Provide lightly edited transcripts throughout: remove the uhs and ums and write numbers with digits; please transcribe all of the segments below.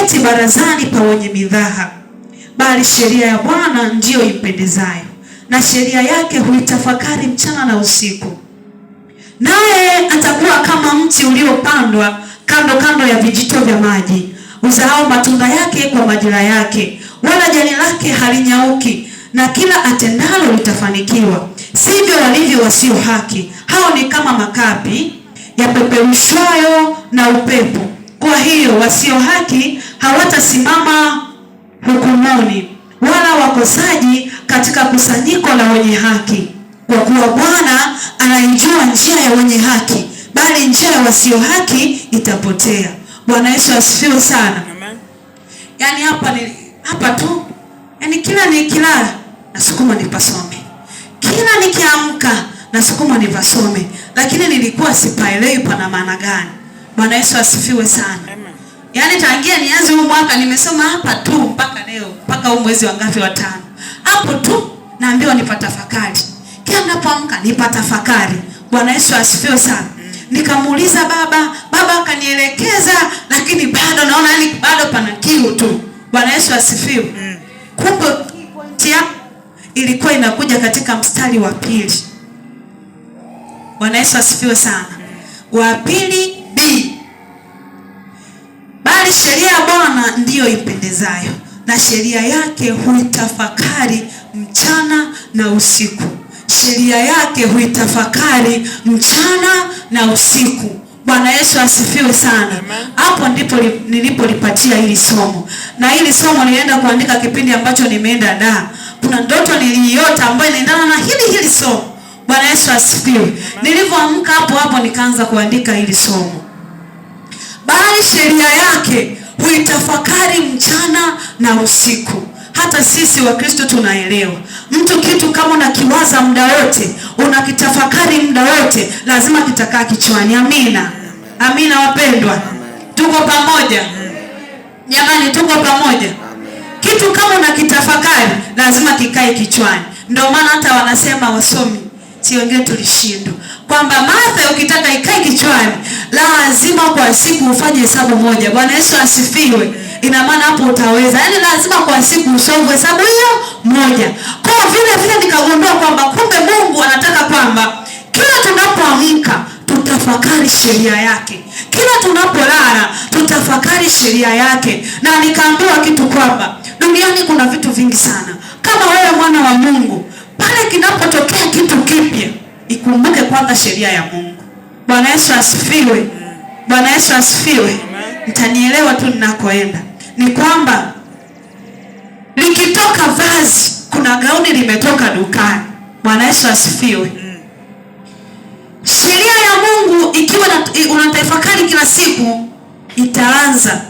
haketi barazani pa wenye midhaha, bali sheria ya Bwana ndiyo impendezayo, na sheria yake huitafakari mchana na usiku. Naye atakuwa kama mti uliopandwa kando kando ya vijito vya maji, uzao matunda yake kwa majira yake, wala jani lake halinyauki, na kila atendalo litafanikiwa. Sivyo walivyo wasio haki, hao ni kama makapi yapeperushwayo na upepo. Kwa hiyo wasio haki hawatasimama hukumuni, wala wakosaji katika kusanyiko la wenye haki. Kwa kuwa Bwana anaijua njia ya wenye haki, bali njia ya wasio haki itapotea. Bwana Yesu asifiwe sana. Amen. Yaani hapa tu, yaani kila nikilala nasukuma nipasome, kila nikiamka nasukuma nipasome, lakini nilikuwa sipaelewi pana maana gani. Bwana Yesu asifiwe sana. Amen. Yaani tangia nianze huu mwaka nimesoma hapa tu mpaka leo, mpaka huu mwezi wa ngapi, wa 5. Hapo tu naambiwa nipatafakari. Kila ninapoamka nipatafakari. Bwana Yesu asifiwe sana. Nikamuuliza baba akanielekeza, lakini bado naona yani bado pana kiu tu. Bwana Yesu asifiwe. Kumbe pointi ilikuwa inakuja katika mstari wa 2. Bwana Yesu asifiwe sana. Wa 2b. Bali sheria ya Bwana ndiyo ipendezayo, na sheria yake huitafakari mchana na usiku. Sheria yake huitafakari mchana na usiku. Bwana Yesu asifiwe sana. Hapo ndipo nilipolipatia hili somo. Na hili somo nilienda kuandika kipindi ambacho nimeenda Dar. Kuna ndoto niliota ambayo inaendana na hili somo. Bwana Yesu asifiwe. Nilipoamka hapo nikaanza kuandika hili somo. Bali sheria yake huitafakari mchana na usiku. Hata sisi wa Kristo tunaelewa. Mtu kitu kama unakiwaza muda wote, unakitafakari muda wote, lazima kitakaa kichwani. Amina. Amina wapendwa. Tuko pamoja? Jamani, tuko pamoja? Kitu kama unakitafakari, lazima kikae kichwani. Ndio maana hata wanasema wasomi, si wengine tulishindwa, kwamba Martha ukitaka ikae kichwani, lazima kwa siku ufanye hesabu moja. Bwana Yesu asifiwe. Ina maana hapo utaweza. Yaani lazima kwa siku usome hesabu hiyo moja. Kwa vile nikagundua kwamba kumbe Mungu anataka kwamba kila tunapoamka tutafakari sheria yake. Kila tunapolala tutafakari sheria yake. Na nikaambiwa kitu kwamba duniani kuna vitu vingi sana. Kama wewe mwana wa Mungu, pale kinapotokea kitu kipya, ikumbuke kwanza sheria ya Mungu. Bwana Yesu asifiwe. Bwana Yesu asifiwe. Mtanielewa tu ninakoenda. Ni kwamba likitoka vazi, kuna gauni limetoka dukani. Bwana Yesu asifiwe. Sheria ya Mungu ikiwa unatafakari kila siku, itaanza,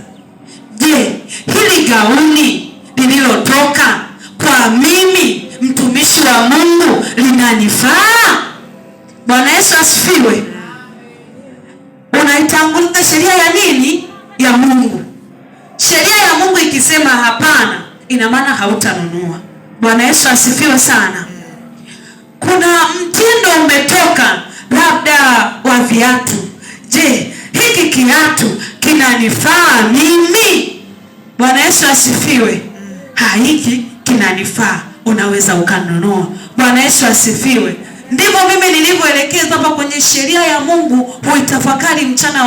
je, hili gauni lililotoka kwa mimi mtumishi wa Mungu linanifaa? Bwana Yesu asifiwe. Unaitanguliza sheria ya nini? Ya Mungu. Sheria ya Mungu ikisema hapana, ina maana hautanunua. Bwana Yesu asifiwe sana. Kuna mtindo umetoka labda wa viatu. Je, hiki kiatu kinanifaa mimi? Bwana Yesu asifiwe. Hiki kinanifaa, unaweza ukanunua. Bwana Yesu asifiwe. Ndivyo mimi nilivyoelekeza hapa kwenye sheria ya Mungu, huitafakari mchana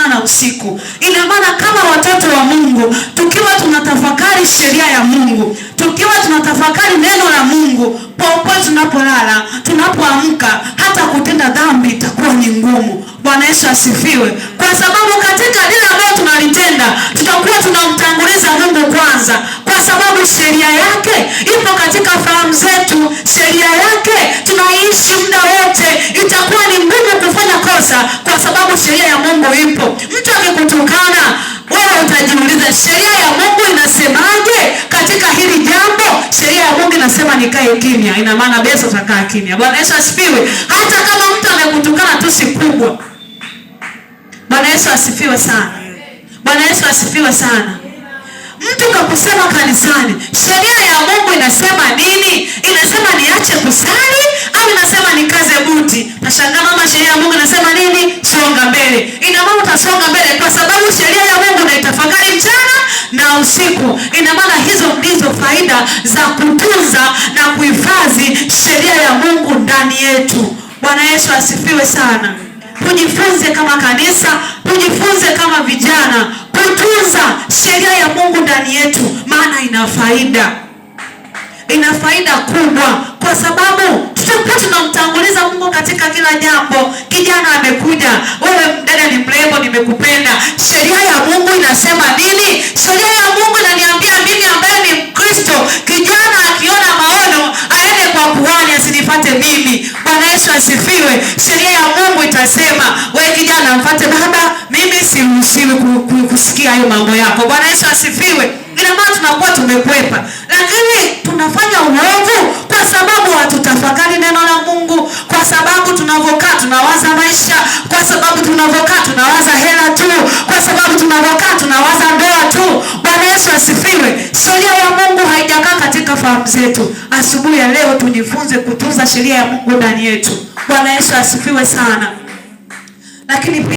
na usiku. Ina maana kama watoto wa Mungu, tukiwa tunatafakari sheria ya Mungu, tukiwa tunatafakari neno la Mungu, popote tunapolala, tunapoamka, hata kutenda dhambi itakuwa ni ngumu. Bwana Yesu asifiwe. Kwa sababu katika lile ambalo tunalitenda, tutakuwa tunamtanguliza Mungu kwanza, kwa sababu sheria yake ipo katika fahamu zetu. Sheria yake tunaishi muda wote. Itakuwa ni ngumu kufanya kosa kwa sababu sheria ya Mungu ipo. Mtu akikutukana, wewe utajiuliza sheria ya Mungu inasemaje katika hili jambo? Sheria ya Mungu inasema nikae kimya. Ina maana besa utakaa kimya. Bwana Yesu asifiwe. Hata kama mtu amekutukana tu si kubwa. Bwana Yesu asifiwe sana. Bwana Yesu asifiwe sana. Mtu kakusema kanisani, sheria ya Mungu inasema nini? Inasema niache kusali au inasema nikaze buti? Nashangaa mama, sheria ya Mungu inasema nini? Songa mbele. Ina maana utasonga mbele kwa sababu sheria ya Mungu unaitafakari mchana usiku. Ina maana hizo ndizo faida za kutunza na kuhifadhi sheria ya Mungu ndani yetu. Bwana Yesu asifiwe sana. Tujifunze kama kanisa, tujifunze kama vijana kutunza sheria ya Mungu ndani yetu, maana ina faida. Ina faida kubwa, kwa sababu tutakuwa tunamtanguliza Mungu katika kila jambo. Kijana amekuja, wewe mdada ni mrembo, nimekupenda. Sheria ya Mungu inasema nini? Sheria ya Mungu inaniambia mimi ambaye ni Mkristo, kijana akiona maono aende kwa kuhani, asinifuate mimi. Bwana Yesu asifiwe. Sheria ya Mungu itasema wewe kijana mfuate baba, mimi siruhusiwi kusikia hayo mambo yako. Bwana Yesu asifiwe. Ina maana tunakuwa tumekwepa, lakini tunafanya uovu kwa sababu hatutafakari neno la Mungu, kwa sababu tunavokaa tunawaza maisha, kwa sababu tunavokaa tunawaza hela tu, kwa sababu tunavokaa tunawaza ndoa tu. Bwana Yesu asifiwe. Sheria ya Mungu haijakaa katika fahamu zetu. Asubuhi ya leo tujifunze kutunza sheria ya Mungu ndani yetu. Bwana Yesu asifiwe sana. Lakini